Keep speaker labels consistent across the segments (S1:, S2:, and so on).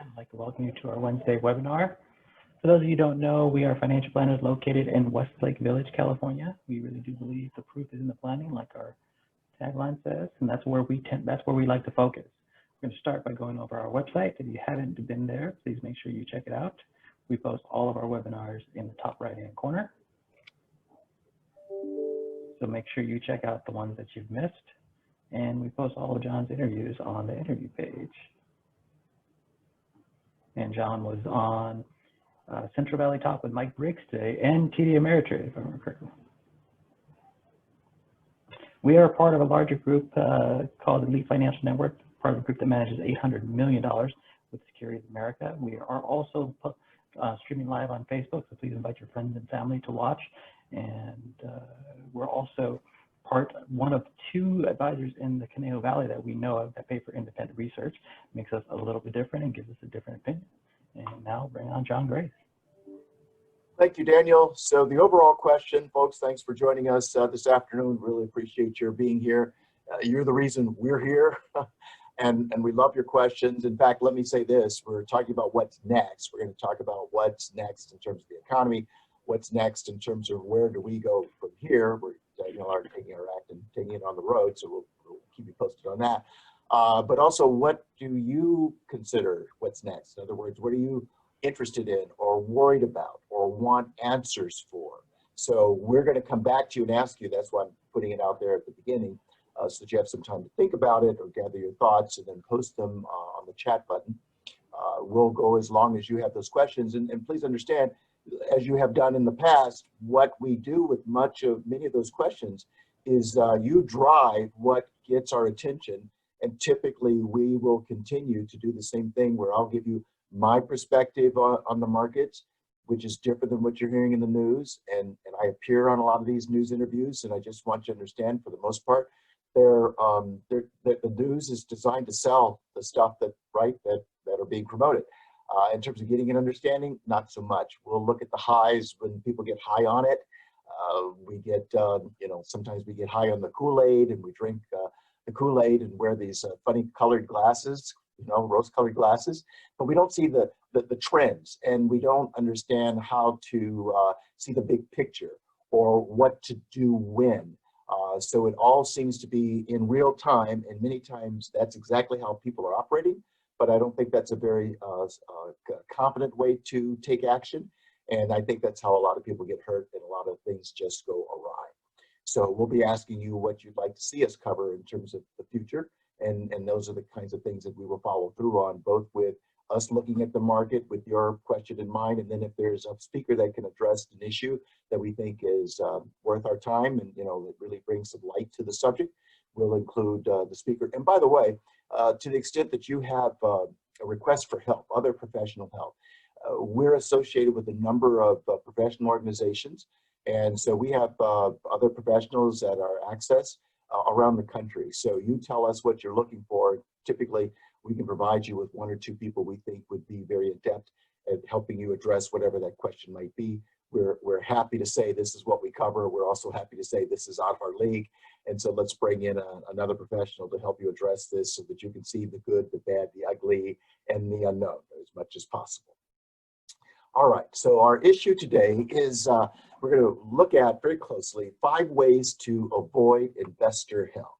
S1: I'd like to welcome you to our Wednesday webinar. For those of you who don't know, we are financial planners located in Westlake Village, California. We really do believe the proof is in the planning, like our tagline says, and that's where we like to focus. We're going to start by going over our website. If you haven't been there, please make sure you check it out. We post all of our webinars in the top right-hand corner. So make sure you check out the ones that you've missed. And we post all of John's interviews on the interview page. And John was on Central Valley Talk with Mike Briggs today and TD Ameritrade, if I remember correctly. We are part of a larger group called Elite Financial Network, part of a group that manages $800 million with Securities America. We are also streaming live on Facebook, so please invite your friends and family to watch. And we're also one of two advisors in the Conejo Valley that we know of that pay for independent research. Makes us a little bit different and gives us a different opinion. And now bring on John Grace.
S2: Thank you, Daniel. So the overall question, folks, thanks for joining us this afternoon. Really appreciate your being here. You're the reason we're here, and we love your questions. In fact, let me say this. We're talking about what's next. We're going to talk about what's next in terms of the economy, what's next in terms of where do we go from here. We're are taking our act and taking it on the road, so we'll keep you posted on that. But also, what do you consider what's next? In other words, what are you interested in or worried about or want answers for? So we're going to come back to you and ask you. That's why I'm putting it out there at the beginning, so that you have some time to think about it or gather your thoughts and then post them on the chat button. We'll go as long as you have those questions. And please understand, as you have done in the past, what we do with many of those questions is you drive what gets our attention. And typically we will continue to do the same thing where I'll give you my perspective on the markets, which is different than what you're hearing in the news. And I appear on a lot of these news interviews, and I just want you to understand, for the most part, the news is designed to sell the stuff that are being promoted. In terms of getting an understanding, not so much. We'll look at the highs when people get high on it. We get, sometimes we get high on the Kool-Aid, and we drink the Kool-Aid and wear these funny colored glasses, rose-colored glasses. But we don't see the trends, and we don't understand how to see the big picture or what to do when. So it all seems to be in real time, and many times that's exactly how people are operating. But I don't think that's a very confident way to take action. And I think that's how a lot of people get hurt and a lot of things just go awry. So we'll be asking you what you'd like to see us cover in terms of the future. And those are the kinds of things that we will follow through on, both with us looking at the market with your question in mind. And then if there's a speaker that can address an issue that we think is worth our time and, it really brings some light to the subject, we'll include the speaker. And by the way, to the extent that you have a request for help, other professional help, we're associated with a number of professional organizations. And so we have other professionals at our access around the country. So you tell us what you're looking for. Typically, we can provide you with one or two people we think would be very adept at helping you address whatever that question might be. We're happy to say this is what we cover. We're also happy to say this is out of our league. And so let's bring in another professional to help you address this so that you can see the good, the bad, the ugly, and the unknown as much as possible. All right, so our issue today is we're going to look at very closely 5 ways to avoid investor hell,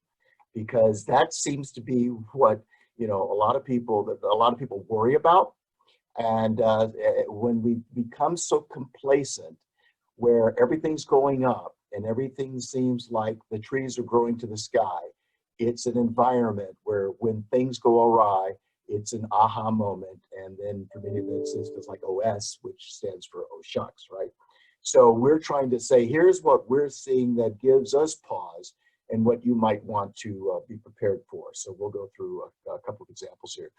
S2: because that seems to be what a lot of people worry about. And when we become so complacent, where everything's going up and everything seems like the trees are growing to the sky, it's an environment where when things go awry, it's an aha moment. And then for many of us, it's like OS, which stands for oh shucks, right? So we're trying to say, here's what we're seeing that gives us pause and what you might want to be prepared for. So we'll go through a couple of examples here.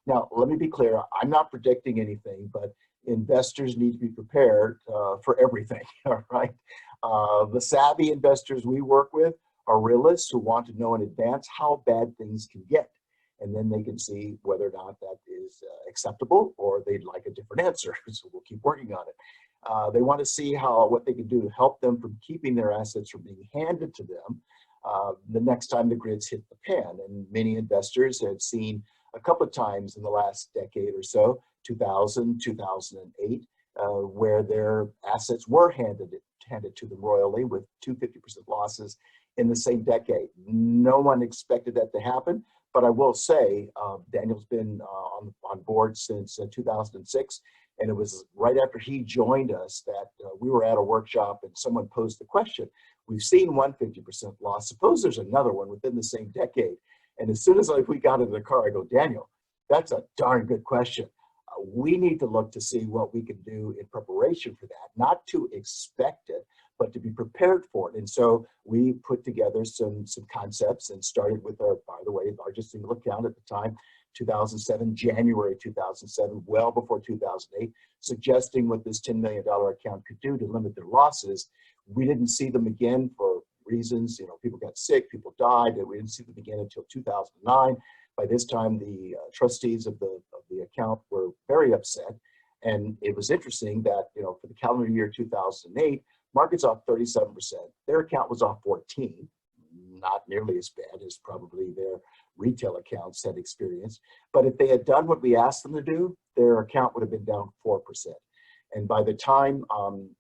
S2: Now, let me be clear. I'm not predicting anything, but investors need to be prepared for everything, all right? The savvy investors we work with are realists who want to know in advance how bad things can get. And then they can see whether or not that is acceptable or they'd like a different answer. So we'll keep working on it. They want to see what they can do to help them from keeping their assets from being handed to them the next time the grids hit the pan. And many investors have seen a couple of times in the last decade or so, 2000, 2008, where their assets were handed to them royally with 250% losses in the same decade. No one expected that to happen, but I will say Daniel's been on board since 2006, and it was right after he joined us that we were at a workshop and someone posed the question, we've seen one 50% loss, suppose there's another one within the same decade. And as soon as we got into the car, I go, Daniel, that's a darn good question. We need to look to see what we can do in preparation for that, not to expect it, but to be prepared for it. And so we put together some concepts and started with our, by the way, largest single account at the time, 2007, January 2007, well before 2008, suggesting what this $10 million account could do to limit their losses. We didn't see them again for reasons, people got sick, people died, and we didn't see them again until 2009. By this time, the trustees of the account were very upset. And it was interesting that, for the calendar year 2008, markets off 37%. Their account was off 14, not nearly as bad as probably their retail accounts had experienced. But if they had done what we asked them to do, their account would have been down 4%. And by the time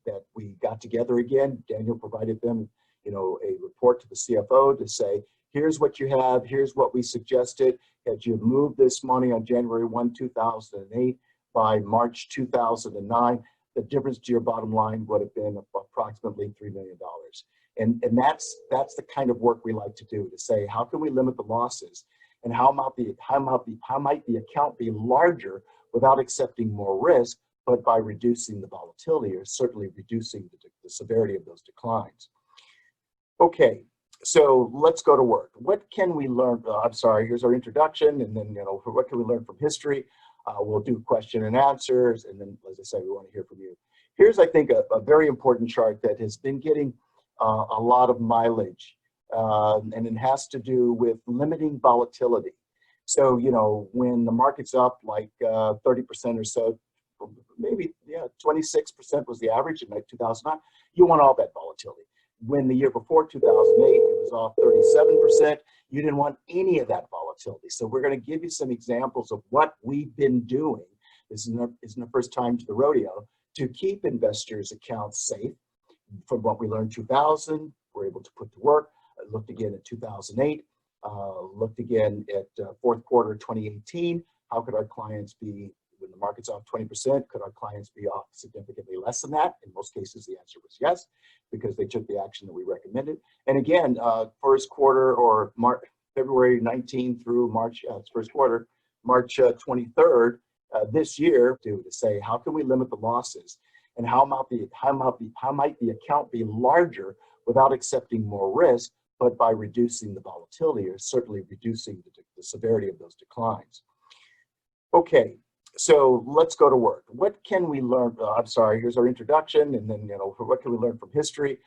S2: that we got together again, Daniel provided them, a report to the CFO to say, here's what you have, here's what we suggested. Had you moved this money on January 1, 2008, by March 2009, the difference to your bottom line would have been approximately $3 million. And that's the kind of work we like to do, to say, how can we limit the losses? And how might the account be larger without accepting more risk, but by reducing the volatility, or certainly reducing the severity of those declines? Okay, so let's go to work. What can we learn? Here's our introduction, and then, what can we learn from history? We'll do question and answers, and then, as I said, we want to hear from you. Here's, I think, a very important chart that has been getting a lot of mileage, and it has to do with limiting volatility. So, when the market's up like 30% or so, maybe 26% was the average in 2009, you want all that volatility. When the year before 2008, it was off 37%, you didn't want any of that volatility. So we're going to give you some examples of what we've been doing. This isn't the first time to the rodeo, to keep investors' accounts safe. From what we learned 2000, we're able to put to work. I looked again at 2008, looked again at fourth quarter 2018. How could our clients be, when the market's off 20%, could our clients be off significantly less than that? In most cases, the answer was yes, because they took the action that we recommended. And again, first quarter, or February 19 through March, first quarter, March 23rd, this year, to say, how can we limit the losses? And how might the account be larger without accepting more risk, but by reducing the volatility, or certainly reducing the severity of those declines? Okay, so let's go to work. What can we learn? Here's our introduction, and then, what can we learn from history?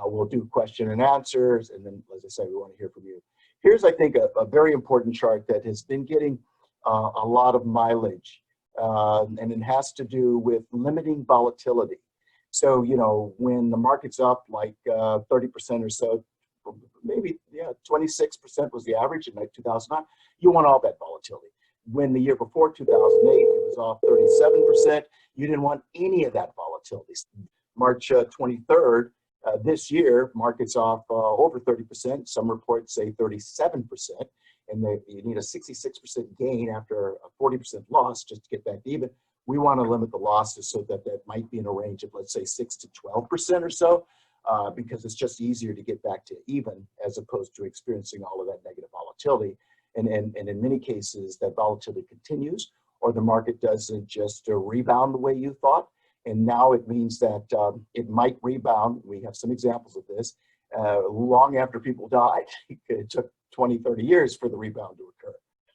S2: We'll do question and answers, and then, as I said, we want to hear from you. Here's, I think, a very important chart that has been getting a lot of mileage, and it has to do with limiting volatility. So, when the market's up like 30% or so, maybe 26% was the average in 2009, you want all that volatility. When the year before 2008, it was off 37%, you didn't want any of that volatility. March 23rd, this year, market's off over 30%. Some reports say 37%, and you need a 66% gain after a 40% loss just to get back even. We want to limit the losses so that might be in a range of, let's say, 6 to 12% or so, because it's just easier to get back to even as opposed to experiencing all of that negative volatility. And in many cases, that volatility continues, or the market doesn't just rebound the way you thought. And now it means that it might rebound. We have some examples of this long after people died. It took 20, 30 years for the rebound to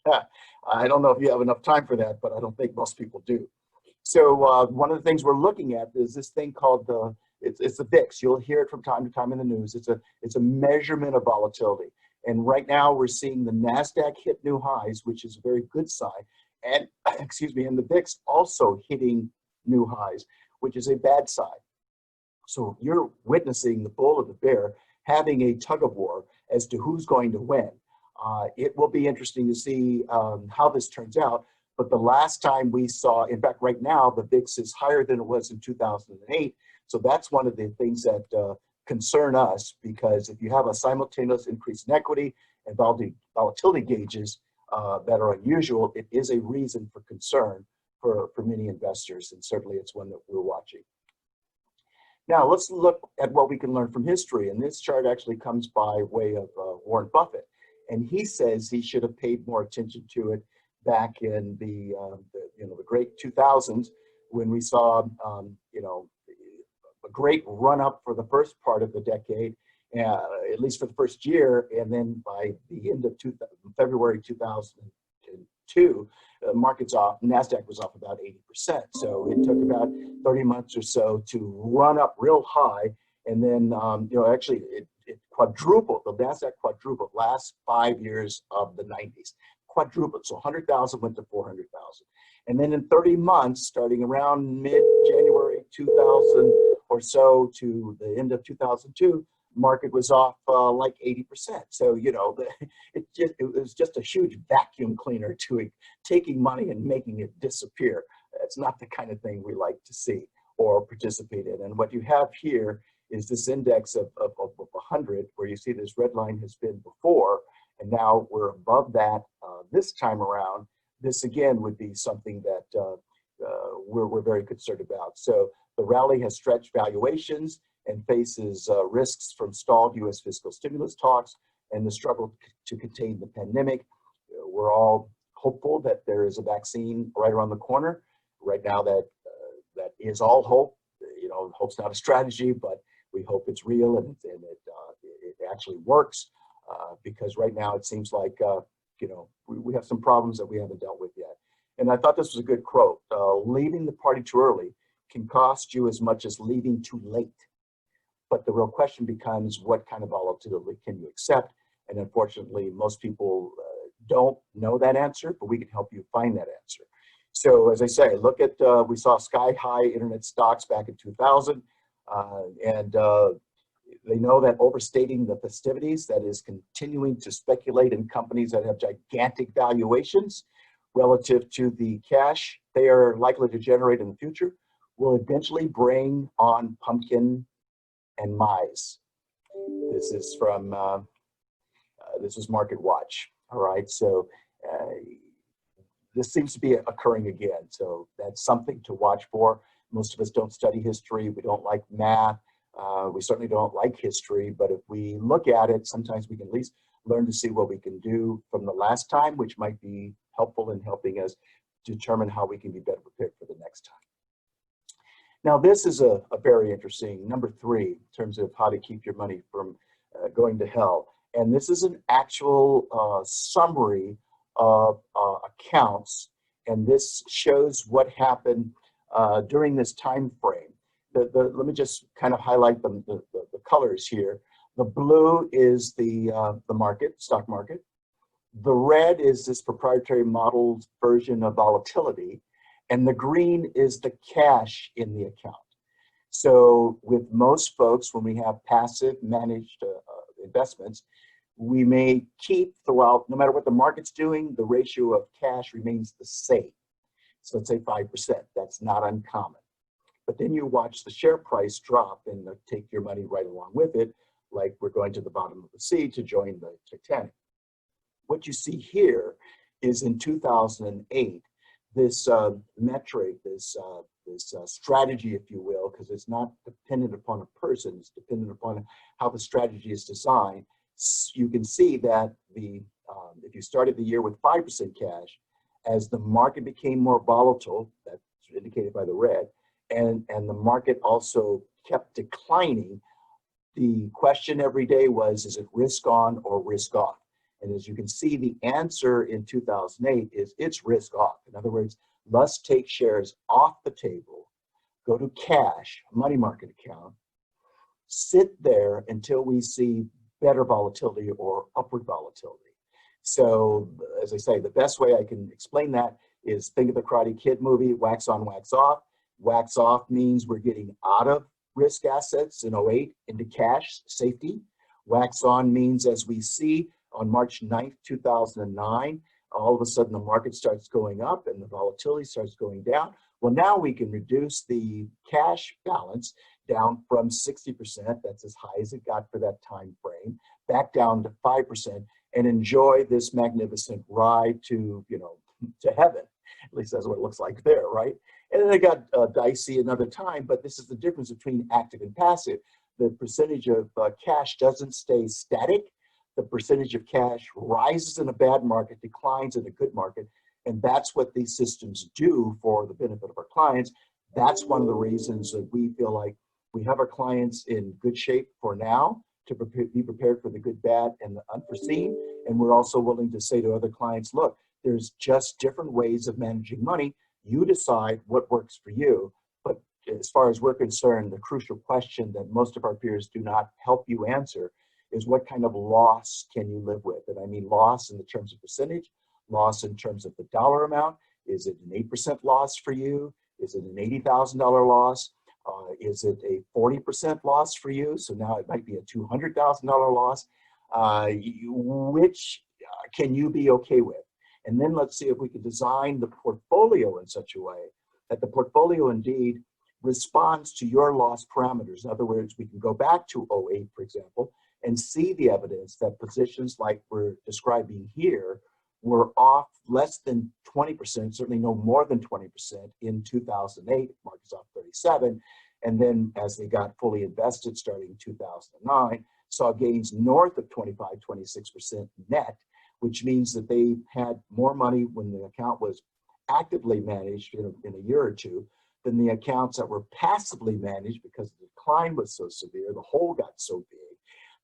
S2: occur. I don't know if you have enough time for that, but I don't think most people do. So one of the things we're looking at is this thing called it's the VIX. You'll hear it from time to time in the news. It's a measurement of volatility. And right now we're seeing the Nasdaq hit new highs, which is a very good sign. And and the VIX also hitting new highs, which is a bad sign. So you're witnessing the bull and the bear having a tug of war as to who's going to win. It will be interesting to see how this turns out. But the last time we saw, in fact, right now, the VIX is higher than it was in 2008. So that's one of the things that concern us, because if you have a simultaneous increase in equity and volatility gauges that are unusual, it is a reason for concern for many investors. And certainly it's one that we're watching. Now let's look at what we can learn from history. And this chart actually comes by way of Warren Buffett. And he says he should have paid more attention to it back in the great 2000s, when we saw a great run up for the first part of the decade, at least for the first year, and then by the end of February 2002, markets off, Nasdaq was off about 80%. So it took about 30 months or so to run up real high, and then actually it quadrupled. The Nasdaq quadrupled last 5 years of the 90s. Quadrupled. So 100,000 went to 400,000. And then in 30 months, starting around mid-January 2000 or so to the end of 2002, market was off like 80%. So, it was just a huge vacuum cleaner to taking money and making it disappear. That's not the kind of thing we like to see or participate in. And what you have here is this index of 100, where you see this red line has been before, and now we're above that this time around. This again would be something that we're very concerned about. So the rally has stretched valuations and faces risks from stalled U.S. fiscal stimulus talks and the struggle to contain the pandemic. We're all hopeful that there is a vaccine right around the corner. Right now, that is all hope. Hope's not a strategy, but we hope it's real and it actually works. Because right now it seems like we have some problems that we haven't dealt with yet. And I thought this was a good quote. Leaving the party too early can cost you as much as leaving too late. But the real question becomes, what kind of volatility can you accept? And unfortunately, most people don't know that answer, but we can help you find that answer. So as I say, look at, we saw sky high internet stocks back in 2000. They know that overstating the festivities, that is continuing to speculate in companies that have gigantic valuations relative to the cash they are likely to generate in the future, will eventually bring on pumpkin and mice. This is from, this is Market Watch. All right, so this seems to be occurring again. So that's something to watch for. Most of us don't study history. We don't like math. We certainly don't like history, but if we look at it, sometimes we can at least learn to see what we can do from the last time, which might be helpful in helping us determine how we can be better prepared for the next time. Now, this is a very interesting number 3 in terms of how to keep your money from going to hell. And this is an actual summary of accounts, and this shows what happened during this time frame. Let me just kind of highlight the colors here. The blue is the market, stock market. The red is this proprietary modeled version of volatility, and the green is the cash in the account. So with most folks, when we have passive managed investments, we may keep throughout, no matter what the market's doing, the ratio of cash remains the same. So let's say 5%, that's not uncommon. But then you watch the share price drop and take your money right along with it, like we're going to the bottom of the sea to join the Titanic. What you see here is in 2008, this metric, this strategy, if you will, because it's not dependent upon a person, it's dependent upon how the strategy is designed. You can see that if you started the year with 5% cash, as the market became more volatile, that's indicated by the red, and the market also kept declining, the question every day was, is it risk on or risk off? And as you can see, the answer in 2008 is it's risk off. In other words, let's take shares off the table, go to cash, a money market account, sit there until we see better volatility or upward volatility. So as I say, the best way I can explain that is think of the Karate Kid movie, wax on, wax off. Wax off means we're getting out of risk assets in 08 into cash, safety. Wax on means as we see on March 9th, 2009, all of a sudden the market starts going up and the volatility starts going down. Well, now we can reduce the cash balance down from 60%, that's as high as it got for that time frame, back down to 5%, and enjoy this magnificent ride to, to heaven. At least that's what it looks like there, right? And then it got dicey another time, but this is the difference between active and passive. The percentage of cash doesn't stay static. The percentage of cash rises in a bad market, declines in a good market, and that's what these systems do for the benefit of our clients. That's one of the reasons that we feel like we have our clients in good shape for now to be prepared for the good, bad, and the unforeseen. And we're also willing to say to other clients, look, there's just different ways of managing money. You decide what works for you. But as far as we're concerned, the crucial question that most of our peers do not help you answer is what kind of loss can you live with? And I mean loss in the terms of percentage, loss in terms of the dollar amount. Is it an 8% loss for you? Is it an $80,000 loss? Is it a 40% loss for you? So now it might be a $200,000 loss. Which can you be okay with? And then let's see if we can design the portfolio in such a way that the portfolio indeed responds to your loss parameters. In other words, we can go back to '08, for example, and see the evidence that positions like we're describing here were off less than 20%, certainly no more than 20% in 2008, markets off 37. And then as they got fully invested starting in 2009, saw gains north of 25, 26% net, which means that they had more money when the account was actively managed in a year or two than the accounts that were passively managed because the decline was so severe, the hole got so big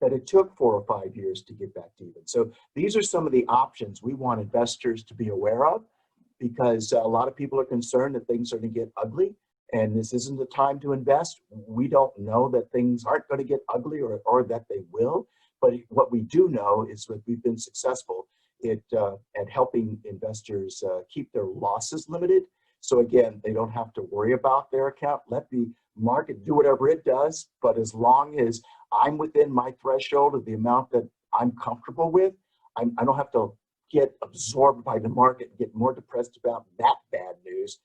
S2: that it took 4 or 5 years to get back to even. So these are some of the options we want investors to be aware of, because a lot of people are concerned that things are going to get ugly and this isn't the time to invest. We don't know that things aren't going to get ugly or that they will, but what we do know is that we've been successful at helping investors keep their losses limited. So again, they don't have to worry about their account. Let the market do whatever it does, but as long as I'm within my threshold of the amount that I'm comfortable with, I don't have to get absorbed by the market and get more depressed about that bad news,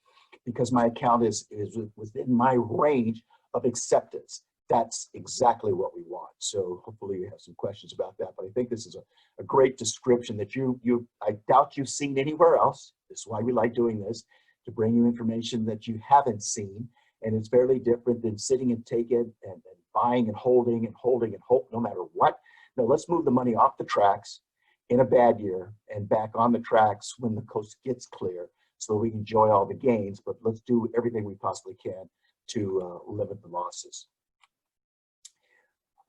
S2: because my account is within my range of acceptance. That's exactly what we want. So hopefully you have some questions about that, but I think this is a great description that I doubt you've seen anywhere else. This is why we like doing this, to bring you information that you haven't seen. And it's fairly different than sitting and taking and buying and holding and hope no matter what. No, let's move the money off the tracks in a bad year and back on the tracks when the coast gets clear so we can enjoy all the gains, but let's do everything we possibly can to limit the losses.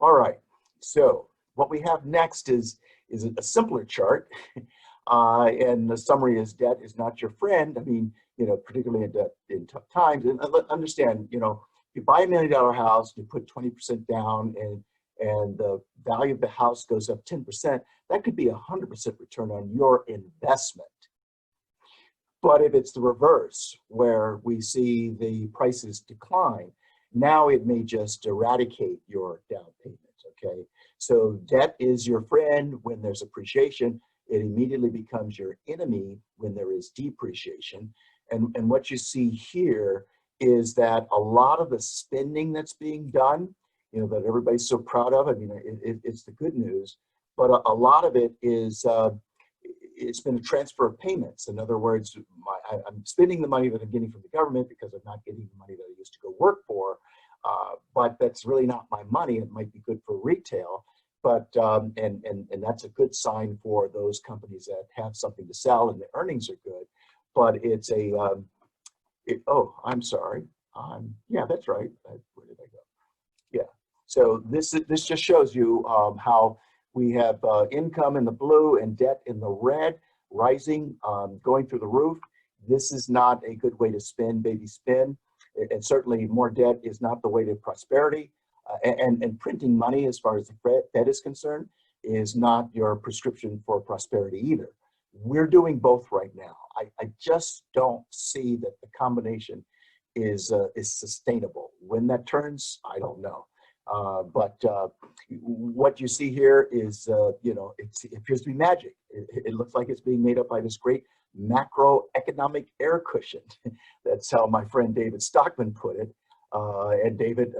S2: All right, so what we have next is a simpler chart. And the summary is debt is not your friend. I mean, particularly in tough times. And understand, you buy $1 million house, you put 20% down, and the value of the house goes up 10%. That could be 100% return on your investment. But if it's the reverse, where we see the prices decline, now it may just eradicate your down payment. Okay, so debt is your friend when there's appreciation. It immediately becomes your enemy when there is depreciation. And what you see here is that a lot of the spending that's being done, that everybody's so proud of, I mean, it's the good news, but a lot of it is, it's been a transfer of payments. In other words, I'm spending the money that I'm getting from the government because I'm not getting the money that I used to go work for, but that's really not my money. It might be good for retail, but and that's a good sign for those companies that have something to sell and the earnings are good. But it's oh, I'm sorry. Yeah, that's right. Where did I go? Yeah. So this just shows you how we have income in the blue and debt in the red, rising, going through the roof. This is not a good way to spin, baby, spin. And certainly more debt is not the way to prosperity. And printing money, as far as the Fed is concerned, is not your prescription for prosperity either. We're doing both right now. I just don't see that the combination is sustainable. When that turns, I don't know. But what you see here is, it appears to be magic. It looks like it's being made up by this great macroeconomic air cushion. That's how my friend David Stockman put it. And David,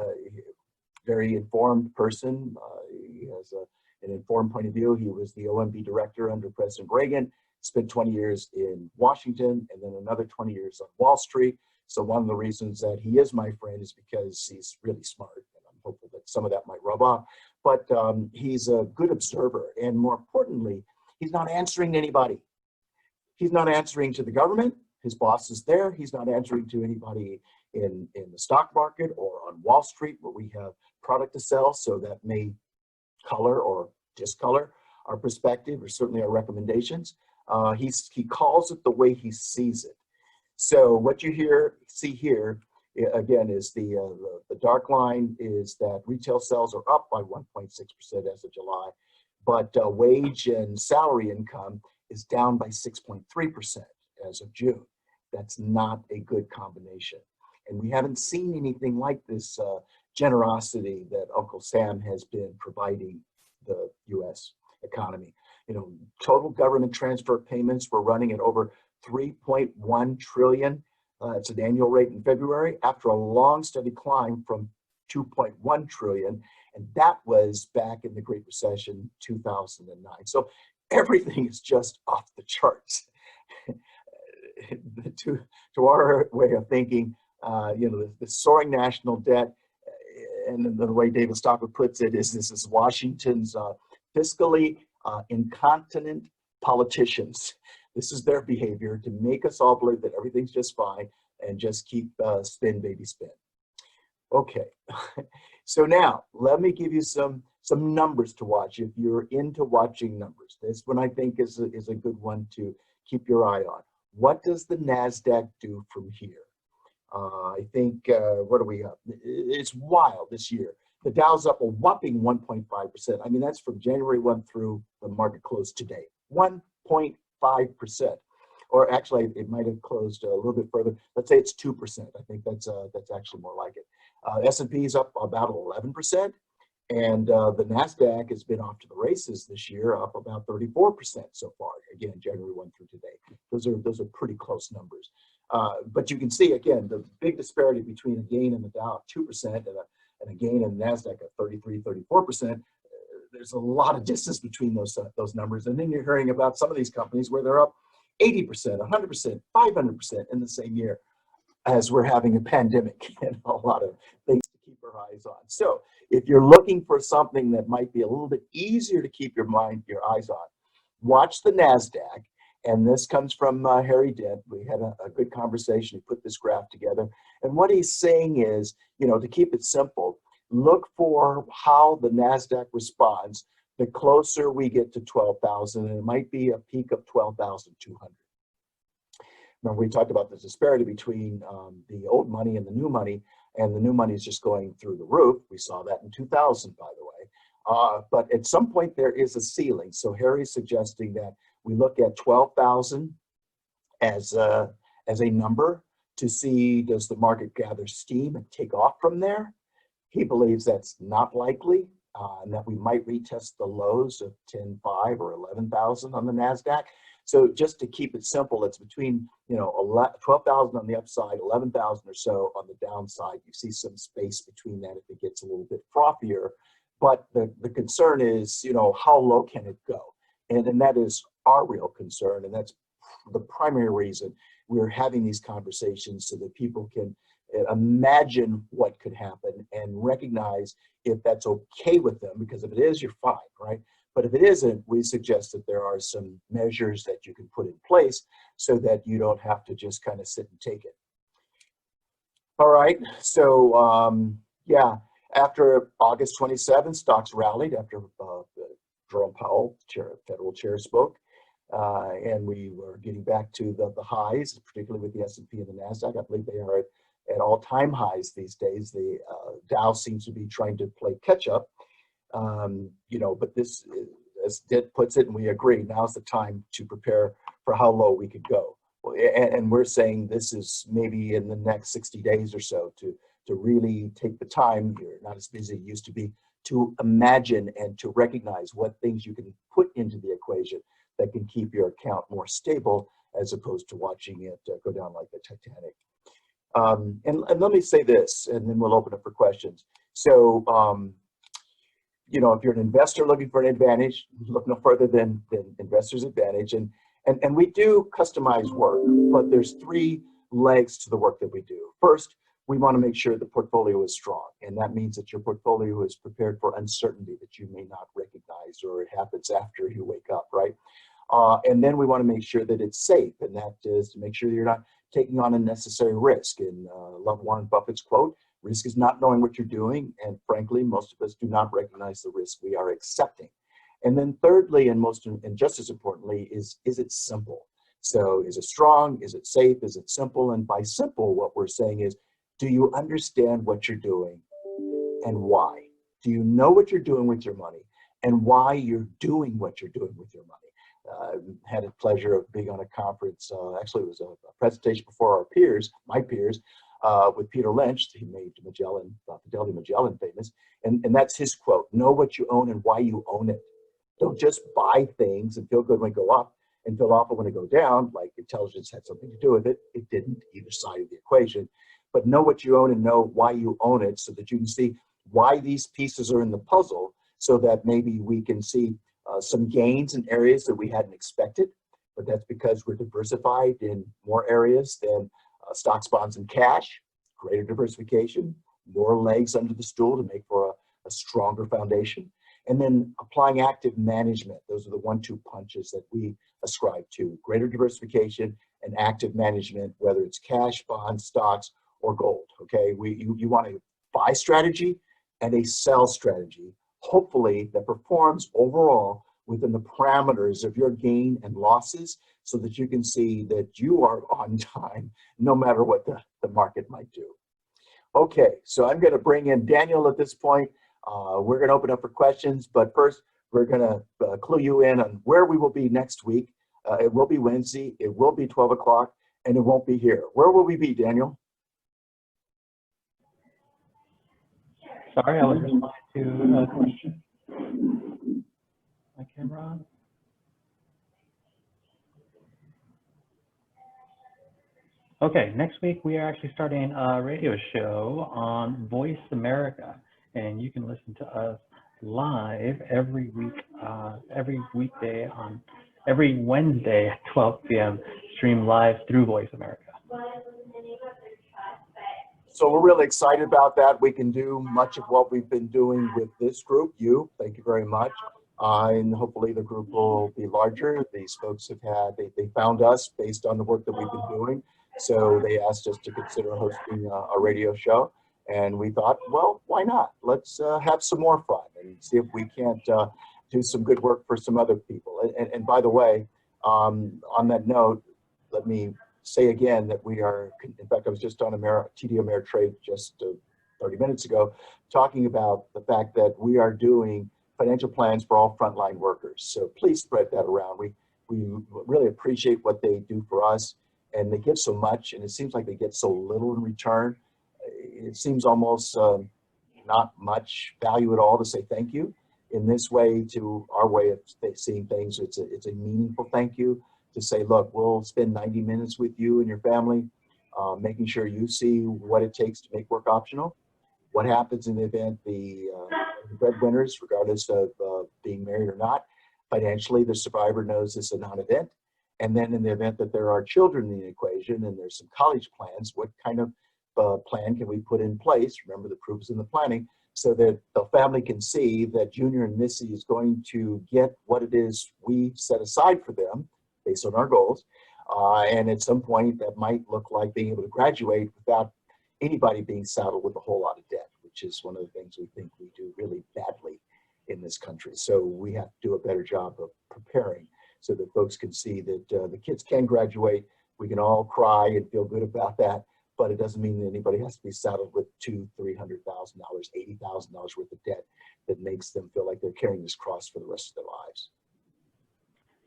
S2: very informed person. He has an informed point of view. He was the OMB director under President Reagan, spent 20 years in Washington, and then another 20 years on Wall Street. So one of the reasons that he is my friend is because he's really smart, and I'm hopeful that some of that might rub off. But he's a good observer, and more importantly, he's not answering to anybody. He's not answering to the government. His boss is there. He's not answering to anybody in the stock market or on Wall Street, where we have product to sell. So that may color or discolor our perspective, or certainly our recommendations. He calls it the way he sees it. So what you see here, again, is the dark line is that retail sales are up by 1.6% as of July, but wage and salary income is down by 6.3% as of June. That's not a good combination. And we haven't seen anything like this generosity that Uncle Sam has been providing the U.S. economy. Total government transfer payments were running at over 3.1 trillion. It's an annual rate in February, after a long, steady climb from 2.1 trillion. And that was back in the Great Recession, 2009. So everything is just off the charts. To our way of thinking, the soaring national debt, and the way David Stockman puts it, is this is Washington's fiscally incontinent politicians. This is their behavior to make us all believe that everything's just fine and just keep spin, baby, spin. Okay, so now let me give you some numbers to watch if you're into watching numbers. This one I think is a good one to keep your eye on. What does the Nasdaq do from here? I think, what are we up? It's wild this year. The Dow's up a whopping 1.5%. I mean, that's from January 1 through the market closed today. 1.5%. Or actually, it might have closed a little bit further. Let's say it's 2%. I think that's actually more like it. S&P is up about 11%. And the Nasdaq has been off to the races this year, up about 34% so far. Again, January 1 through today. Those are pretty close numbers. But you can see, again, the big disparity between a gain in the Dow of 2% and a gain in the Nasdaq of 33, 34%. There's a lot of distance between those numbers. And then you're hearing about some of these companies where they're up 80%, 100%, 500% in the same year, as we're having a pandemic and a lot of things to keep our eyes on. So if you're looking for something that might be a little bit easier to keep your eyes on, watch the Nasdaq. And this comes from Harry Dent. We had a good conversation. He put this graph together. And what he's saying is, to keep it simple, look for how the Nasdaq responds the closer we get to 12,000, and it might be a peak of 12,200. Remember, we talked about the disparity between the old money and the new money, and the new money is just going through the roof. We saw that in 2000, by the way. But at some point, there is a ceiling. So Harry's suggesting that we look at 12,000 as a number to see, does the market gather steam and take off from there? He believes that's not likely, and that we might retest the lows of 10,500 or 11,000 on the NASDAQ. So just to keep it simple, it's between 12,000 on the upside, 11,000 or so on the downside. You see some space between that if it gets a little bit frothier. But the concern is, how low can it go? And that is our real concern, and that's the primary reason we're having these conversations, so that people can imagine what could happen and recognize if that's okay with them, because if it is, you're fine, right? But if it isn't, we suggest that there are some measures that you can put in place so that you don't have to just kind of sit and take it. All right, so yeah, after August 27th, stocks rallied after Jerome Powell, Federal Chair, spoke. And we were getting back to the highs, particularly with the S&P and the NASDAQ. I believe they are at all-time highs these days. The Dow seems to be trying to play catch-up. But this, as Dit puts it, and we agree, now's the time to prepare for how low we could go. And we're saying this is maybe in the next 60 days or so to to really take the time, you're not as busy as you used to be, to imagine and to recognize what things you can put into the equation that can keep your account more stable as opposed to watching it go down like the Titanic. And let me say this, and then we'll open up for questions. So, you know, if you're an investor looking for an advantage, look no further than Investor's Advantage. And we do customized work, but there's three legs to the work that we do. First, we want to make sure the portfolio is strong, and that means that your portfolio is prepared for uncertainty that you may not recognize, or it happens after you wake up, right? And then we want to make sure that it's safe, and that is to make sure you're not taking on unnecessary risk. And love Warren Buffett's quote, risk is not knowing what you're doing, and frankly, most of us do not recognize the risk we are accepting. And then thirdly, and just as importantly, is it simple? So is it strong? Is it safe? Is it simple? And by simple, what we're saying is, do you understand what you're doing and why? Do you know what you're doing with your money and why you're doing what you're doing with your money? Had the pleasure of being on a conference. Actually, it was a presentation before our peers, my peers, with Peter Lynch. He made Fidelity Magellan famous. And that's his quote, know what you own and why you own it. Don't just buy things and feel good when they go up and feel awful when they go down, like intelligence had something to do with it. It didn't, either side of the equation. But know what you own and know why you own it, so that you can see why these pieces are in the puzzle, so that maybe we can see some gains in areas that we hadn't expected. But that's because we're diversified in more areas than stocks, bonds, and cash. Greater diversification, more legs under the stool to make for a stronger foundation. And then applying active management. Those are the 1-2 punches that we ascribe to. Greater diversification and active management, whether it's cash, bonds, stocks, or gold, okay? You want a buy strategy and a sell strategy, hopefully that performs overall within the parameters of your gain and losses, so that you can see that you are on time no matter what the market might do. Okay, so I'm gonna bring in Daniel at this point. We're gonna open up for questions, but first we're gonna clue you in on where we will be next week. It will be Wednesday, it will be 12 o'clock, and it won't be here. Where will we be, Daniel?
S1: Sorry, I was responding to a question. My camera on? Okay, next week we are actually starting a radio show on Voice America, and you can listen to us live every week, every weekday on every Wednesday at 12 p.m. stream live through Voice America.
S2: So we're really excited about that. We can do much of what we've been doing with this group. Thank you very much. And hopefully the group will be larger. These folks they found us based on the work that we've been doing. So they asked us to consider hosting a radio show. And we thought, well, why not? Let's have some more fun and see if we can't do some good work for some other people. And by the way, on that note, let me say again that we are, in fact, I was just on TD Ameritrade just 30 minutes ago, talking about the fact that we are doing financial plans for all frontline workers. So please spread that around. We really appreciate what they do for us, and they give so much, and it seems like they get so little in return. It seems almost not much value at all to say thank you. In this way, to our way of seeing things, it's a meaningful thank you. To say, look, we'll spend 90 minutes with you and your family, making sure you see what it takes to make work optional. What happens in the event the breadwinners, regardless of being married or not, financially, the survivor knows it's a non-event. And then in the event that there are children in the equation and there's some college plans, what kind of plan can we put in place? Remember, the proof is in the planning, so that the family can see that Junior and Missy is going to get what it is we set aside for them based on our goals. And at some point that might look like being able to graduate without anybody being saddled with a whole lot of debt, which is one of the things we think we do really badly in this country. So we have to do a better job of preparing so that folks can see that the kids can graduate. We can all cry and feel good about that, but it doesn't mean that anybody has to be saddled with $200,000, $300,000, $80,000 worth of debt that makes them feel like they're carrying this cross for the rest of their lives.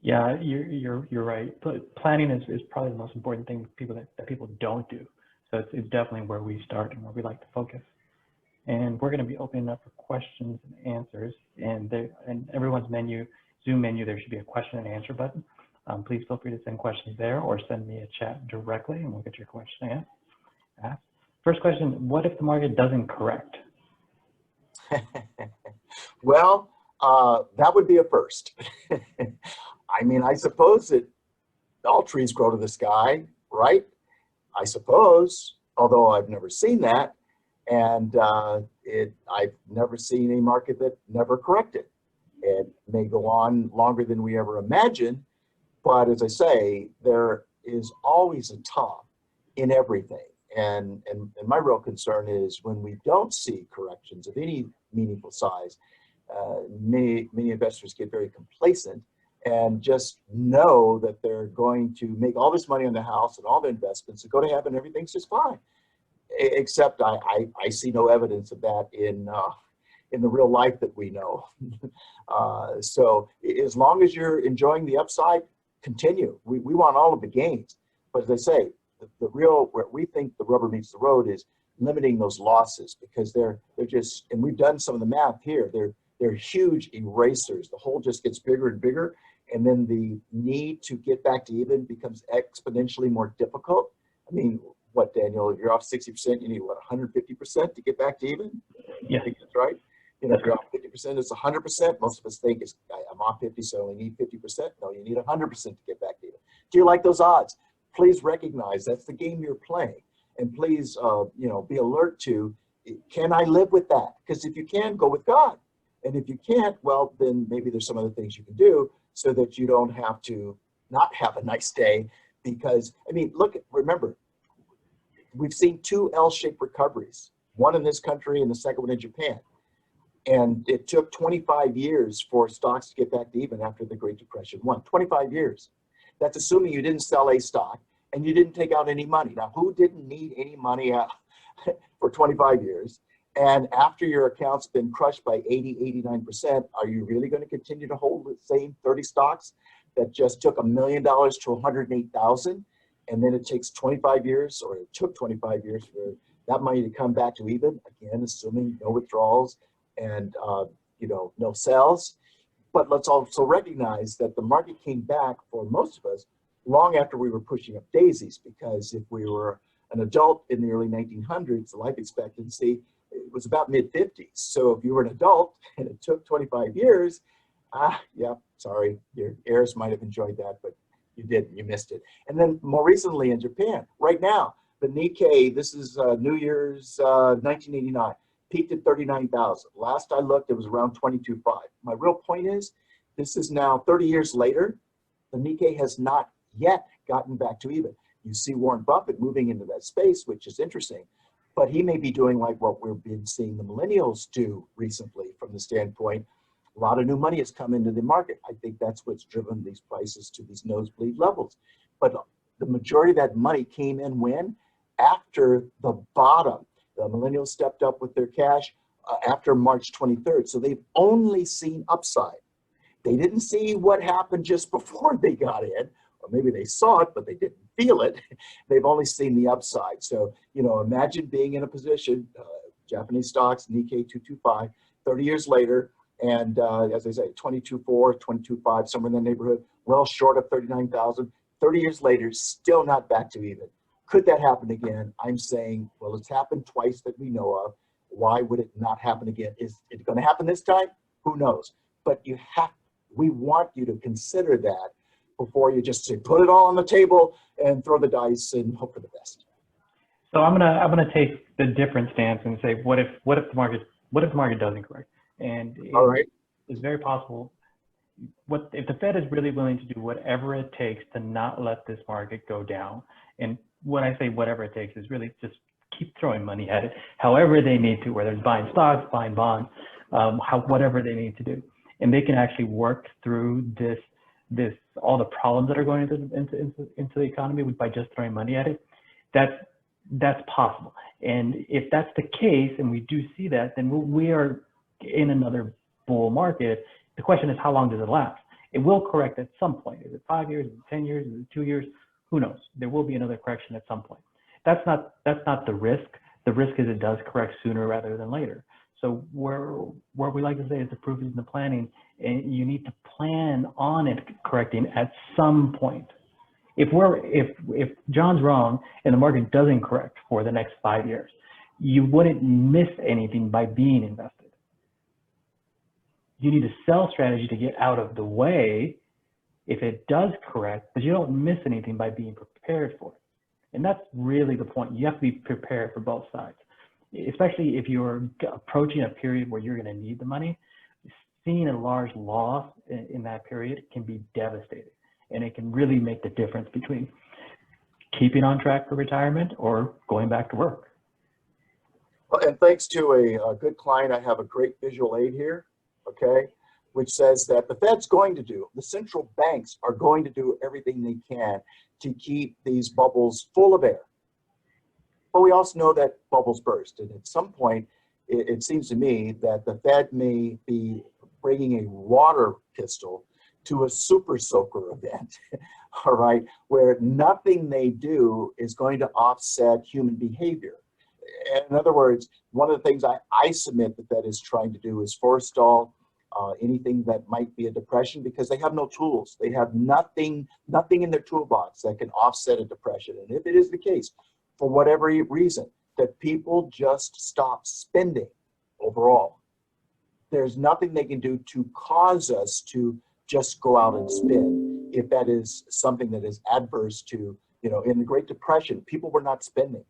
S1: Yeah, you're right. Planning is probably the most important thing that people don't do. So it's definitely where we start and where we like to focus. And we're going to be opening up for questions and answers. And there, in everyone's menu, Zoom menu, there should be a question and answer button. Please feel free to send questions there or send me a chat directly and we'll get your question asked. First question, what if the market doesn't correct?
S2: Well, that would be a first. I mean, I suppose that all trees grow to the sky, right? I suppose, although I've never seen that. And I've never seen a market that never corrected. It may go on longer than we ever imagined, but as I say, there is always a top in everything. And my real concern is when we don't see corrections of any meaningful size, many investors get very complacent and just know that they're going to make all this money on the house and all their investments and go to heaven, everything's just fine. Except I see no evidence of that in the real life that we know. So as long as you're enjoying the upside, continue. We want all of the gains. But as I say, the real, where we think the rubber meets the road is limiting those losses, because they're just, and we've done some of the math here, they're huge erasers. The hole just gets bigger and bigger, and then the need to get back to even becomes exponentially more difficult. I mean, what, Daniel, if you're off 60%, you need what, 150% to get back to even?
S1: Yeah.
S2: I think that's right. You know, if you're off 50%, it's 100%. Most of us think it's, I'm off 50, so I only need 50%. No, you need 100% to get back to even. Do you like those odds? Please recognize that's the game you're playing. And please, you know, be alert to, can I live with that? Because if you can, go with God. And if you can't, well, then maybe there's some other things you can do so that you don't have to not have a nice day. Because, I mean, remember, we've seen two L-shaped recoveries, one in this country and the second one in Japan. And it took 25 years for stocks to get back to even after the Great Depression. 25 years. That's assuming you didn't sell a stock and you didn't take out any money. Now, who didn't need any money out for 25 years? And after your account's been crushed by 80, 89%, are you really going to continue to hold the same 30 stocks that just took $1 million to 108,000? And then it takes 25 years, or it took 25 years for that money to come back to even, again, assuming no withdrawals and you know, no sales. But let's also recognize that the market came back for most of us long after we were pushing up daisies, because if we were an adult in the early 1900s, the life expectancy, it was about mid-50s. So if you were an adult and it took 25 years, yeah, sorry, your heirs might have enjoyed that, but you didn't, you missed it. And then more recently in Japan, right now, the Nikkei, this is New Year's 1989, peaked at 39,000. Last I looked, it was around 22.5. My real point is, this is now 30 years later, the Nikkei has not yet gotten back to even. You see Warren Buffett moving into that space, which is interesting, but he may be doing like what we've been seeing the millennials do recently from the standpoint, a lot of new money has come into the market. I think that's what's driven these prices to these nosebleed levels. But the majority of that money came in when? After the bottom. The millennials stepped up with their cash after March 23rd. So they've only seen upside. They didn't see what happened just before they got in, or maybe they saw it, but they didn't feel it. They've only seen the upside. So, you know, imagine being in a position, Japanese stocks, Nikkei 225, 30 years later, and as I say, 22.4, 22.5, somewhere in the neighborhood, well short of 39,000. 30 years later, still not back to even. Could that happen again? I'm saying, well, it's happened twice that we know of. Why would it not happen again? Is it going to happen this time? Who knows? But we want you to consider that before you just say, put it all on the table and throw the dice and hope for the best.
S1: So I'm gonna take the different stance and say, what if the market doesn't correct? And
S2: all right,
S1: it's very possible. What if the Fed is really willing to do whatever it takes to not let this market go down? And when I say whatever it takes, is really just keep throwing money at it, however they need to, whether it's buying stocks, buying bonds, whatever they need to do, and they can actually work through all the problems that are going into the economy by just throwing money at it. That's possible. And if that's the case, and we do see that, then we are in another bull market. The question is, how long does it last? It will correct at some point. Is it 5 years? Is it 10 years? Is it 2 years? Who knows? There will be another correction at some point. that's not the risk. The risk is it does correct sooner rather than later. So where we like to say is the proof is in the planning, and you need to plan on it correcting at some point. If John's wrong and the market doesn't correct for the next 5 years, you wouldn't miss anything by being invested. You need a sell strategy to get out of the way if it does correct, but you don't miss anything by being prepared for it. And that's really the point. You have to be prepared for both sides, especially if you're approaching a period where you're going to need the money. Seeing a large loss in that period can be devastating, and it can really make the difference between keeping on track for retirement or going back to work.
S2: Well, and thanks to a good client, I have a great visual aid here, okay, which says that the Fed's going to do, the central banks are going to do everything they can to keep these bubbles full of air. But we also know that bubbles burst, and at some point, it seems to me that the Fed may be bringing a water pistol to a super soaker event, all right, where nothing they do is going to offset human behavior. In other words, one of the things I submit the Fed is trying to do is forestall anything that might be a depression, because they have no tools. They have nothing in their toolbox that can offset a depression. And if it is the case, for whatever reason, that people just stop spending overall, there's nothing they can do to cause us to just go out and spend. If that is something that is adverse to, in the Great Depression, people were not spending.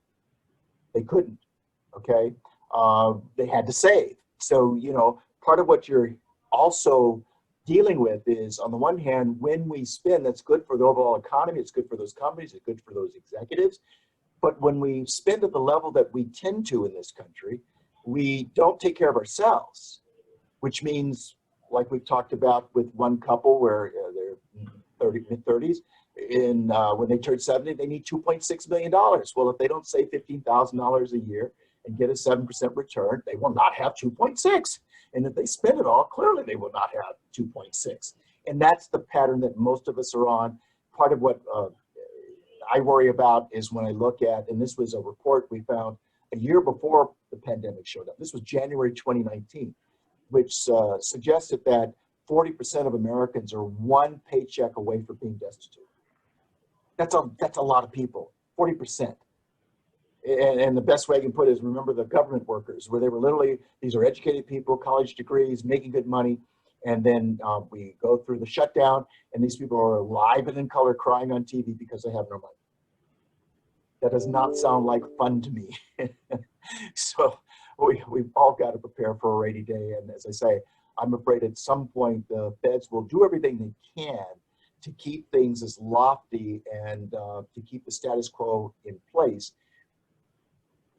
S2: They couldn't, okay? They had to save. So, part of what you're also dealing with is, on the one hand, when we spend, that's good for the overall economy, it's good for those companies, it's good for those executives. But when we spend at the level that we tend to in this country, we don't take care of ourselves, which means, like we've talked about with one couple where they're mid-30s, when they turn 70, they need $2.6 million. Well, if they don't save $15,000 a year and get a 7% return, they will not have 2.6. And if they spend it all, clearly they will not have 2.6. And that's the pattern that most of us are on. Part of what I worry about is when I look at, and this was a report we found a year before the pandemic showed up. This was January 2019, which suggested that 40% of Americans are one paycheck away from being destitute. That's a lot of people, 40%. And the best way I can put it is, remember the government workers, where they were literally, these are educated people, college degrees, making good money. And then we go through the shutdown, and these people are alive and in color crying on TV because they have no money. That does not sound like fun to me. So we've all got to prepare for a rainy day. And as I say, I'm afraid at some point the Feds will do everything they can to keep things as lofty and to keep the status quo in place.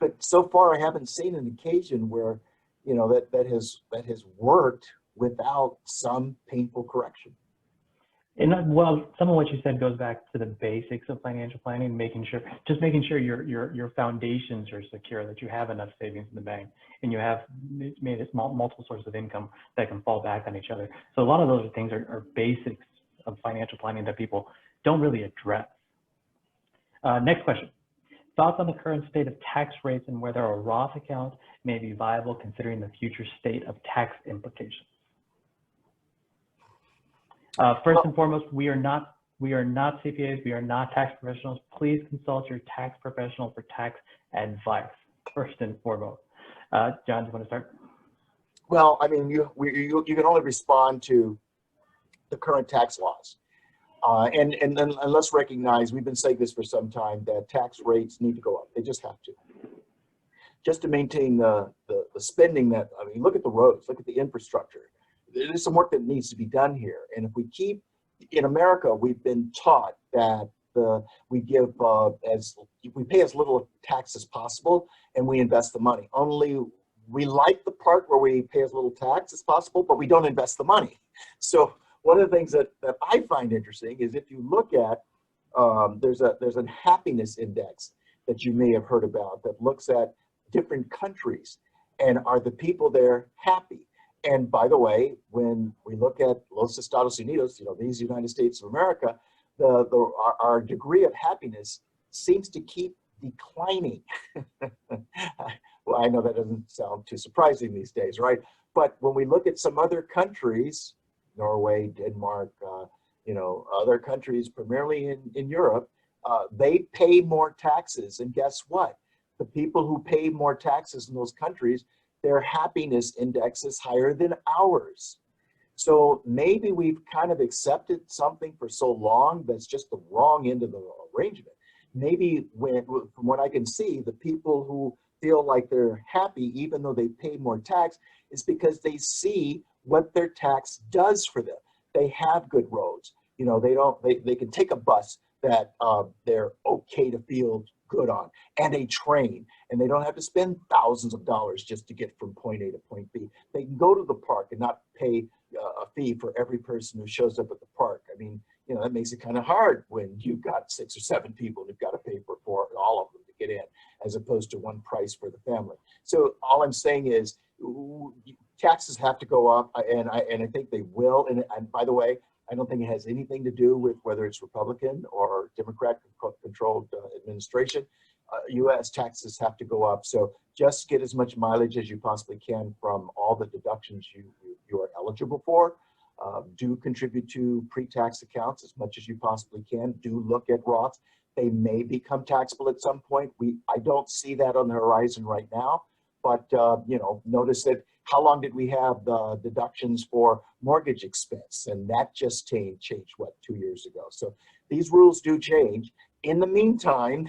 S2: But so far, I haven't seen an occasion where, that has worked without some painful correction.
S1: And well, some of what you said goes back to the basics of financial planning, making sure your foundations are secure, that you have enough savings in the bank, and you have made it multiple sources of income that can fall back on each other. So a lot of those things are basics of financial planning that people don't really address. Next question. Thoughts on the current state of tax rates and whether a Roth account may be viable considering the future state of tax implications? First and foremost, we are not CPAs, we are not tax professionals. Please consult your tax professional for tax advice, first and foremost. John, do you want to start?
S2: Well, I mean, you can only respond to the current tax laws. And let's recognize, we've been saying this for some time, that tax rates need to go up. They just have to. Just to maintain the spending that, I mean, look at the roads, look at the infrastructure. There's some work that needs to be done here. And if we keep, in America, we've been taught that we pay as little tax as possible and we invest the money. Only we like the part where we pay as little tax as possible, but we don't invest the money. So one of the things that I find interesting is, if you look at, there's a happiness index that you may have heard about that looks at different countries and are the people there happy. And by the way, when we look at Los Estados Unidos, these United States of America, our degree of happiness seems to keep declining. Well, I know that doesn't sound too surprising these days, right? But when we look at some other countries, Norway, Denmark, other countries, primarily in Europe, they pay more taxes. And guess what? The people who pay more taxes in those countries, their happiness index is higher than ours. So maybe we've kind of accepted something for so long that's just the wrong end of the arrangement. Maybe from what I can see, the people who feel like they're happy even though they pay more tax is because they see what their tax does for them. They have good roads. They can take a bus that they're okay to feel good on, and a train, and they don't have to spend thousands of dollars just to get from point A to point B. They can go to the park and not pay a fee for every person who shows up at the park. I mean, that makes it kind of hard when you've got 6 or 7 people and you've got to pay for all of them to get in, as opposed to one price for the family. So all I'm saying is taxes have to go up, and I think they will. And by the way, I don't think it has anything to do with whether it's Republican or Democrat-controlled administration. U.S. taxes have to go up. So just get as much mileage as you possibly can from all the deductions you are eligible for. Do contribute to pre-tax accounts as much as you possibly can. Do look at Roths. They may become taxable at some point. I don't see that on the horizon right now. But notice that how long did we have the deductions for mortgage expense? And that just changed, what, 2 years ago. So these rules do change. In the meantime,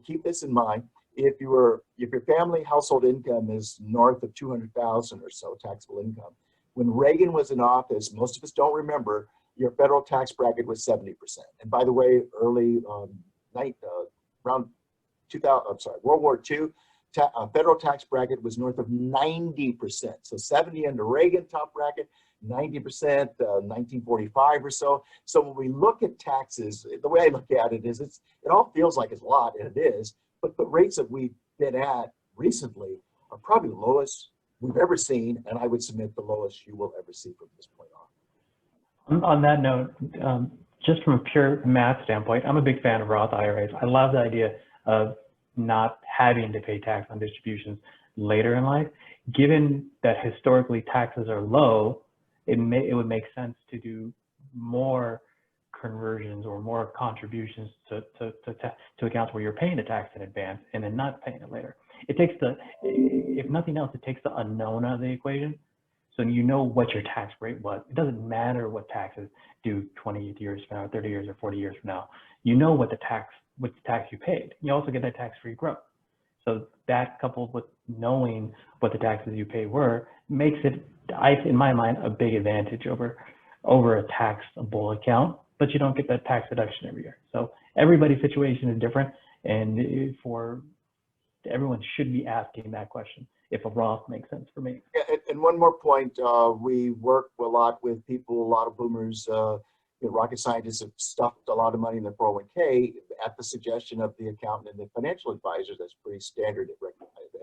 S2: keep this in mind. If your family household income is north of 200,000 or so taxable income, when Reagan was in office, most of us don't remember, your federal tax bracket was 70%. And by the way, around 2000, World War II, federal tax bracket was north of 90%. So 70 under Reagan top bracket, 90%, 1945 or so. So when we look at taxes, the way I look at it is it all feels like it's a lot, and it is, but the rates that we've been at recently are probably the lowest we've ever seen, and I would submit the lowest you will ever see from this point on.
S1: On that note, just from a pure math standpoint, I'm a big fan of Roth IRAs. I love the idea of not having to pay tax on distributions later in life. Given that historically taxes are low, it would make sense to do more conversions or more contributions to accounts where you're paying the tax in advance and then not paying it later. It takes if nothing else, it takes the unknown out of the equation. So you know what your tax rate was. It doesn't matter what taxes due 20 years from now, 30 years or 40 years from now. You know what the tax you paid. You also get that tax-free growth. So that, coupled with knowing what the taxes you pay were, makes it, in my mind, a big advantage over a taxable account, but you don't get that tax deduction every year. So everybody's situation is different, and everyone should be asking that question if a Roth makes sense for me.
S2: Yeah, and one more point, we work a lot with people, a lot of boomers, rocket scientists have stuffed a lot of money in their 401k at the suggestion of the accountant and the financial advisors. That's pretty standard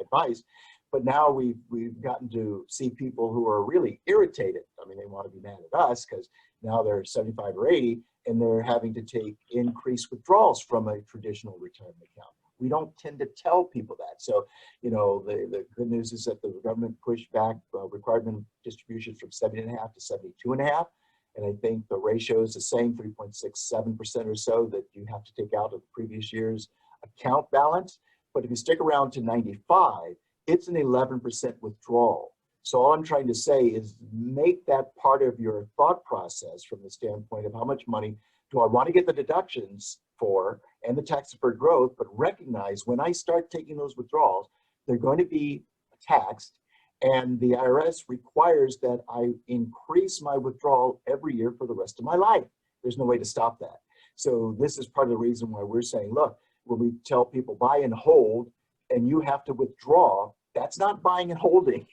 S2: advice. But now we've gotten to see people who are really irritated. I mean, they want to be mad at us because now they're 75 or 80 and they're having to take increased withdrawals from a traditional retirement account. We don't tend to tell people that. So, the good news is that the government pushed back requirement distributions from 70.5 to 72.5. And I think the ratio is the same, 3.67% or so that you have to take out of the previous year's account balance. But if you stick around to 95, it's an 11% withdrawal. So all I'm trying to say is make that part of your thought process from the standpoint of how much money do I want to get the deductions for and the tax-deferred growth, but recognize when I start taking those withdrawals, they're going to be taxed. And the IRS requires that I increase my withdrawal every year for the rest of my life. There's no way to stop that. So this is part of the reason why we're saying, look, when we tell people buy and hold and you have to withdraw, that's not buying and holding.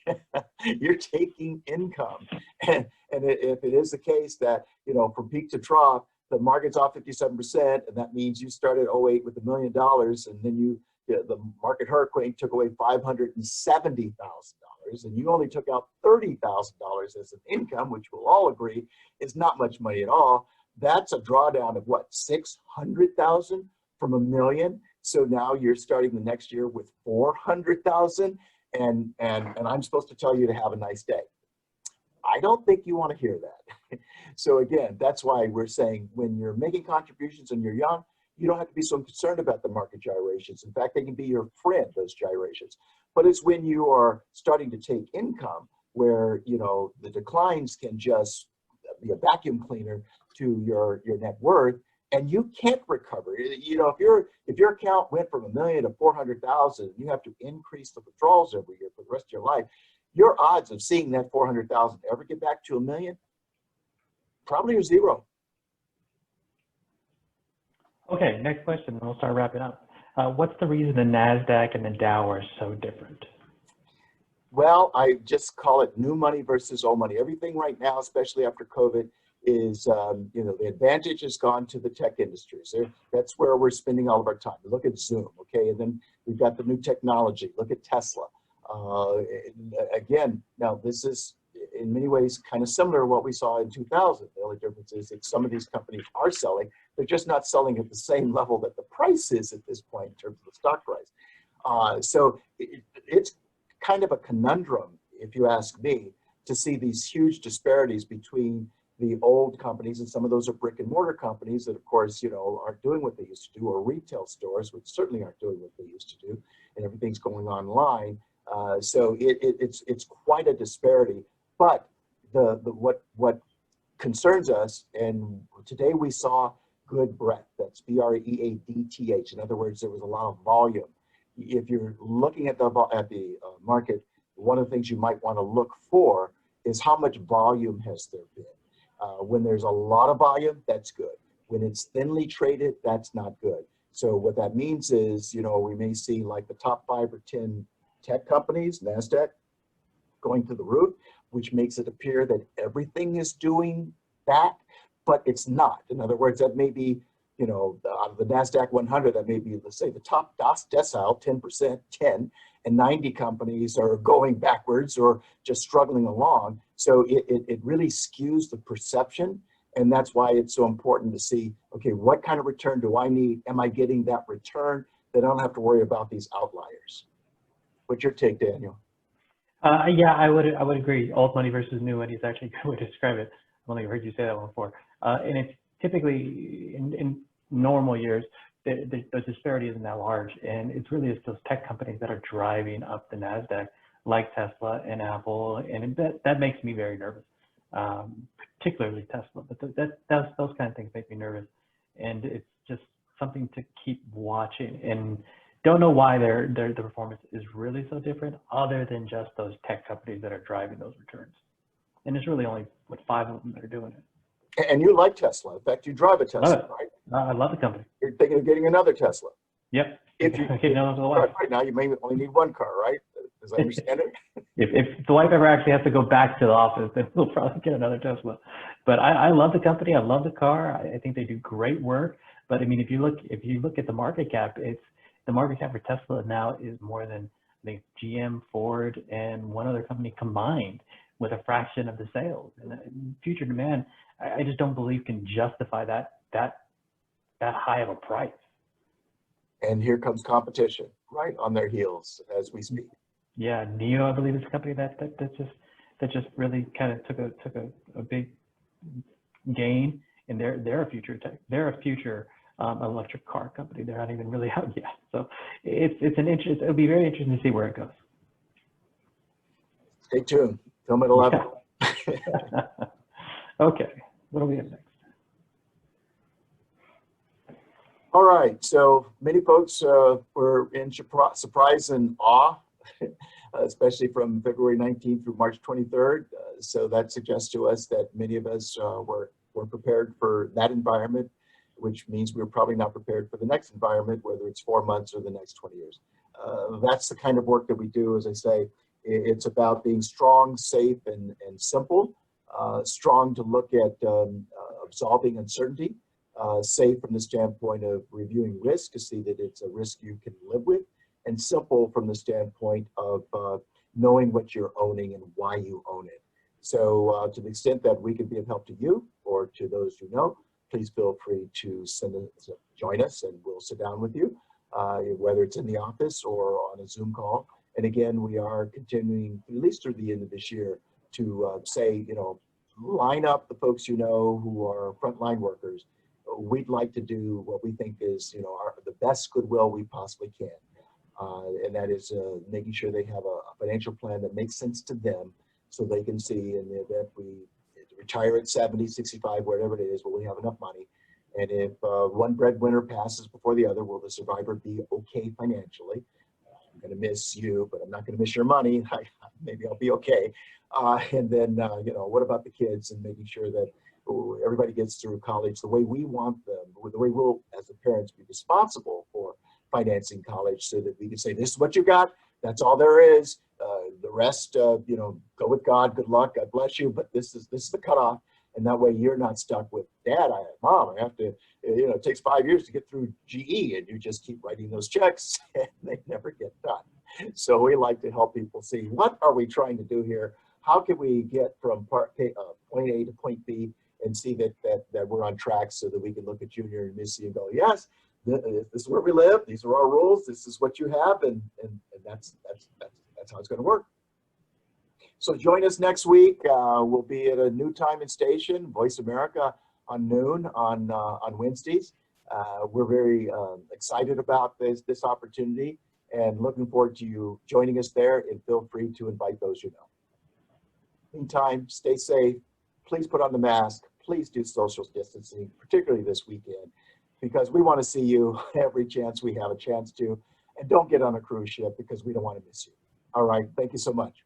S2: You're taking income. And if it is the case that, from peak to trough, the market's off 57%, and that means you started 08 with $1 million, and then the market hurricane took away $570,000. And you only took out $30,000 as an income, which we'll all agree is not much money at all. That's a drawdown of what, 600,000 from $1 million. So now you're starting the next year with 400,000, and I'm supposed to tell you to have a nice day. I don't think you want to hear that. So again, that's why we're saying when you're making contributions and you're young, you don't have to be so concerned about the market gyrations. In fact, they can be your friend, those gyrations. But it's when you are starting to take income where, you know, the declines can just be a vacuum cleaner to your net worth, and you can't recover. You know, if your account went from $1 million to 400,000, you have to increase the withdrawals every year for the rest of your life. Your odds of seeing that 400,000 ever get back to $1 million probably are zero.
S1: Okay, next question, and we'll start wrapping up. What's the reason the Nasdaq and the Dow are so different?
S2: Well, I just call it new money versus old money. Everything right now, especially after COVID, is, you know, the advantage has gone to the tech industries. That's where we're spending all of our time. Look at Zoom, okay? And then we've got the new technology. Look at Tesla. Again, now this is in many ways kind of similar to what we saw in 2000. The only difference is that some of these companies are selling. They're just not selling at the same level that the price is at this point in terms of the stock price. So it's kind of a conundrum, if you ask me, to see these huge disparities between the old companies, and some of those are brick and mortar companies that, of course, you know, aren't doing what they used to do, or retail stores, which certainly aren't doing what they used to do, and everything's going online. So it's quite a disparity. But what concerns us, and today we saw good breadth. That's BREADTH. In other words, there was a lot of volume. If you're looking at the market, one of the things you might want to look for is how much volume has there been. When there's a lot of volume, that's good. When it's thinly traded, that's not good. So what that means is, you know, we may see like the top 5 or 10 tech companies, Nasdaq, going through the roof, which makes it appear that everything is doing that, but it's not. In other words, that may be, you know, out of the Nasdaq 100, that may be, let's say, the top decile, 10%, 10, and 90 companies are going backwards or just struggling along. So it really skews the perception, and that's why it's so important to see, okay, what kind of return do I need? Am I getting that return? That I don't have to worry about these outliers. What's your take, Daniel?
S1: Yeah, I would agree. Old money versus new money is actually a good way to describe it. I've only heard you say that one before. And it's typically in normal years, the disparity isn't that large, and it's really just those tech companies that are driving up the Nasdaq, like Tesla and Apple, and that makes me very nervous, particularly Tesla. But those kind of things make me nervous, and it's just something to keep watching. And don't know why the performance is really so different, other than just those tech companies that are driving those returns. And there's really only 5 of them that are doing it.
S2: And you like Tesla. In fact, you drive a Tesla, right?
S1: I love the company.
S2: You're thinking of getting another Tesla.
S1: Yep.
S2: If you right now, you may only need one car, right? As I understand it.
S1: If the wife ever actually has to go back to the office, then we'll probably get another Tesla. But I love the company. I love the car. I think they do great work. But I mean, if you look at the market cap, the market cap for Tesla now is more than, I think, GM, Ford, and one other company combined, with a fraction of the sales. And future demand, I just don't believe can justify that high of a price.
S2: And here comes competition, right on their heels as we speak.
S1: Yeah, NIO, I believe, is a company that just really kind of took a big gain, and they're a future tech. They're a future electric car company. They're not even really out yet. So it'll be very interesting to see where it goes.
S2: Stay tuned. Film at 11.
S1: Yeah. Okay, what do we have next?
S2: All right, so many folks were in surprise and awe, especially from February 19th through March 23rd. So that suggests to us that many of us were prepared for that environment, which means we were probably not prepared for the next environment, whether it's 4 months or the next 20 years. That's the kind of work that we do. As I say, it's about being strong, safe, and simple. Strong to look at absolving uncertainty. Safe from the standpoint of reviewing risk to see that it's a risk you can live with, and simple from the standpoint of knowing what you're owning and why you own it. So to the extent that we can be of help to you or to those you know, please feel free to join us, and we'll sit down with you. whether it's in the office or on a Zoom call. And again, we are continuing, at least through the end of this year, to say, you know, line up the folks you know who are frontline workers. We'd like to do what we think is, you know, the best goodwill we possibly can. And that is making sure they have a financial plan that makes sense to them, so they can see in the event we retire at 70, 65, whatever it is, will we have enough money? And if one breadwinner passes before the other, will the survivor be okay financially? I'm going to miss you, but I'm not going to miss your money. Maybe I'll be okay. And then, you know, what about the kids, and making sure that everybody gets through college the way we want them, the way we'll, as the parents, be responsible for financing college, so that we can say, this is what you got. That's all there is. The rest, you know, go with God. Good luck. God bless you. But this is the cutoff. And that way you're not stuck with, Dad, Mom, I have to, you know, it takes 5 years to get through GE, and you just keep writing those checks and they never get done. So we like to help people see, what are we trying to do here? How can we get from point A to point B, and see that we're on track, so that we can look at Junior and Missy and go, yes, this is where we live. These are our rules. This is what you have. And that's how it's going to work. So join us next week. We'll be at a new time and station, Voice America, on noon on Wednesdays. We're very excited about this opportunity, and looking forward to you joining us there, and feel free to invite those you know. Meantime, stay safe. Please put on the mask. Please do social distancing, particularly this weekend, because we want to see you every chance we have a chance to. And don't get on a cruise ship, because we don't want to miss you. All right. Thank you so much.